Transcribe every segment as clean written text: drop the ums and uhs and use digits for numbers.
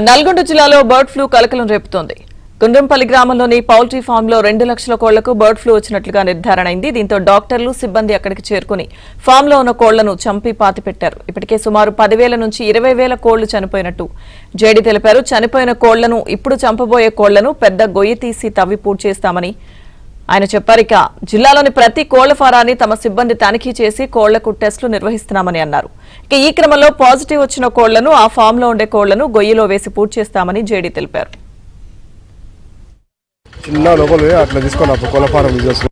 నల్గొండ జిల్లాలో bird flu కలకలం రేపుతోంది. గుండ్రంపల్లి గ్రామంలోని పౌల్ట్రీ ఫామ్ లో 2 లక్షల కోళ్లకు బర్డ్ ఫ్లూ వచ్చినట్లుగా నిర్ధారణ అయింది. దీంతో డాక్టర్లు సిబ్బంది అక్కడికి చేరుకుని ఫామ్ లో ఉన్న కోళ్లను చంపి పాతిపెట్టారు. ఇప్పటికే సుమారు 10,000 నుంచి 20,000 కోళ్లు చనిపోయినట్టు జేడీ తెలిపారు. చనిపోయిన కోళ్లను ఇప్పుడు చంపబోయే కోళ్లను పెద్ద గొయ్యి తీసి తవ్వి పూడ్చి చేస్తామని ఆయన చెప్పారు. ఇక జిల్లాలోని ప్రతి కోళ్ల ఫారాన్ని తమ సిబ్బంది తనిఖీ చేసి కోళ్లకు టెస్టులు నిర్వహిస్తున్నామని అన్నారు. ఇక ఈ క్రమంలో పాజిటివ్ వచ్చిన కోళ్లను ఆ ఫామ్ లో ఉండే కోళ్లను గొయ్యిలో వేసి పూర్తి చేస్తామని జేడీ తెలిపారు. చిన్న లోపల అట్లా తీసుకొని కోళ్ల ఫారం యూజ్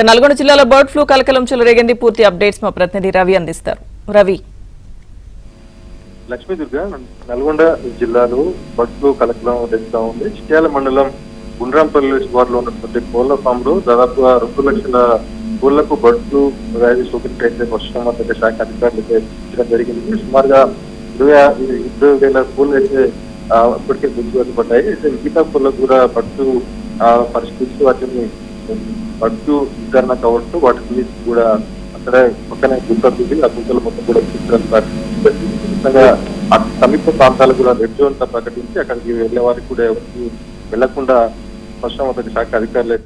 నల్గొండ జిల్లాలో బర్డ్ ఫ్లూ కలకలం చెలరేగింది. పూర్తి అప్డేట్స్ మా ప్రతినిధి రవి అందిస్తారు. రవి. లక్ష్మీ దుర్గ నల్గొండ జిల్లాలో బర్డ్ ఫ్లూ కలకలం రేపుతా ఉంది. చిట్యాల మండలం గుండ్రాంపల్లి శివార్లో ఉన్నటువంటి కోళ్ల ఫామ్ లో దాదాపుగా 2 లక్షల కోళ్లకు బర్డ్ ఫ్లూ వ్యాధి సోకినట్లయితే పశుసంవర్ధక శాఖ అధికారులు గుర్తించడం జరిగింది. సుమారుగా 20,000 కోళ్లు అయితే ఇప్పటికే గుర్తుపట్టబడ్డాయి. అయితే మిగతా కోళ్లకు కూడా బర్డ్ ఫ్లూ పరిస్థితి వాటిని బర్డ్ ఫ్లూ నిర్ధారణ కావచ్చు. వాటిని కూడా అక్కడ పక్కనే గుంతలు దిగి ఆ గుంతలు మొత్తం కూడా ఖచ్చితంగా సమీప ప్రాంతాలు కూడా రెడ్ జోన్ గా ప్రకటించి అక్కడికి వెళ్లే వారికి కూడా వెళ్లకుండా పశుసంవర్ధక శాఖ అధికారులు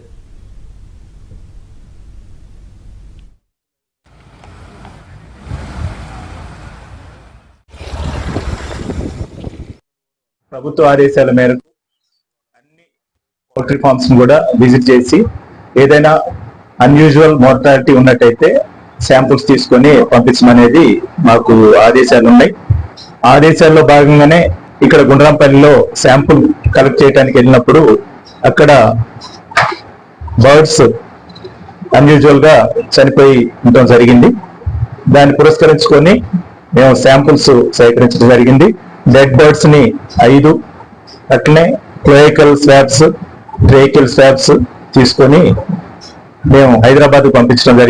ప్రభుత్వ ఆదేశాల మేరకు అన్ని పౌల్ట్రీ ఫార్మ్స్ కూడా విజిట్ చేసి ఏదైనా అన్యూజువల్ మోర్టాలిటీ ఉన్నట్టయితే శాంపుల్స్ తీసుకొని పంపించమనేది మాకు ఆదేశాలు ఉన్నాయి. ఆదేశాల్లో భాగంగానే ఇక్కడ గుండ్రాంపల్లిలో శాంపుల్ కలెక్ట్ చేయడానికి వెళ్ళినప్పుడు అక్కడ బర్డ్స్ అన్యూజువల్ గా చనిపోయి ఉండటం జరిగింది. దాన్ని పురస్కరించుకొని మేము శాంపుల్స్ సేకరించడం జరిగింది. డెడ్ బర్డ్స్ ని 5, అట్లనే క్లోయికల్ స్వాబ్స్, ట్రేకిల్ స్వాబ్స్ తీసుకొని మేము హైదరాబాద్ పంపించడం జరిగింది.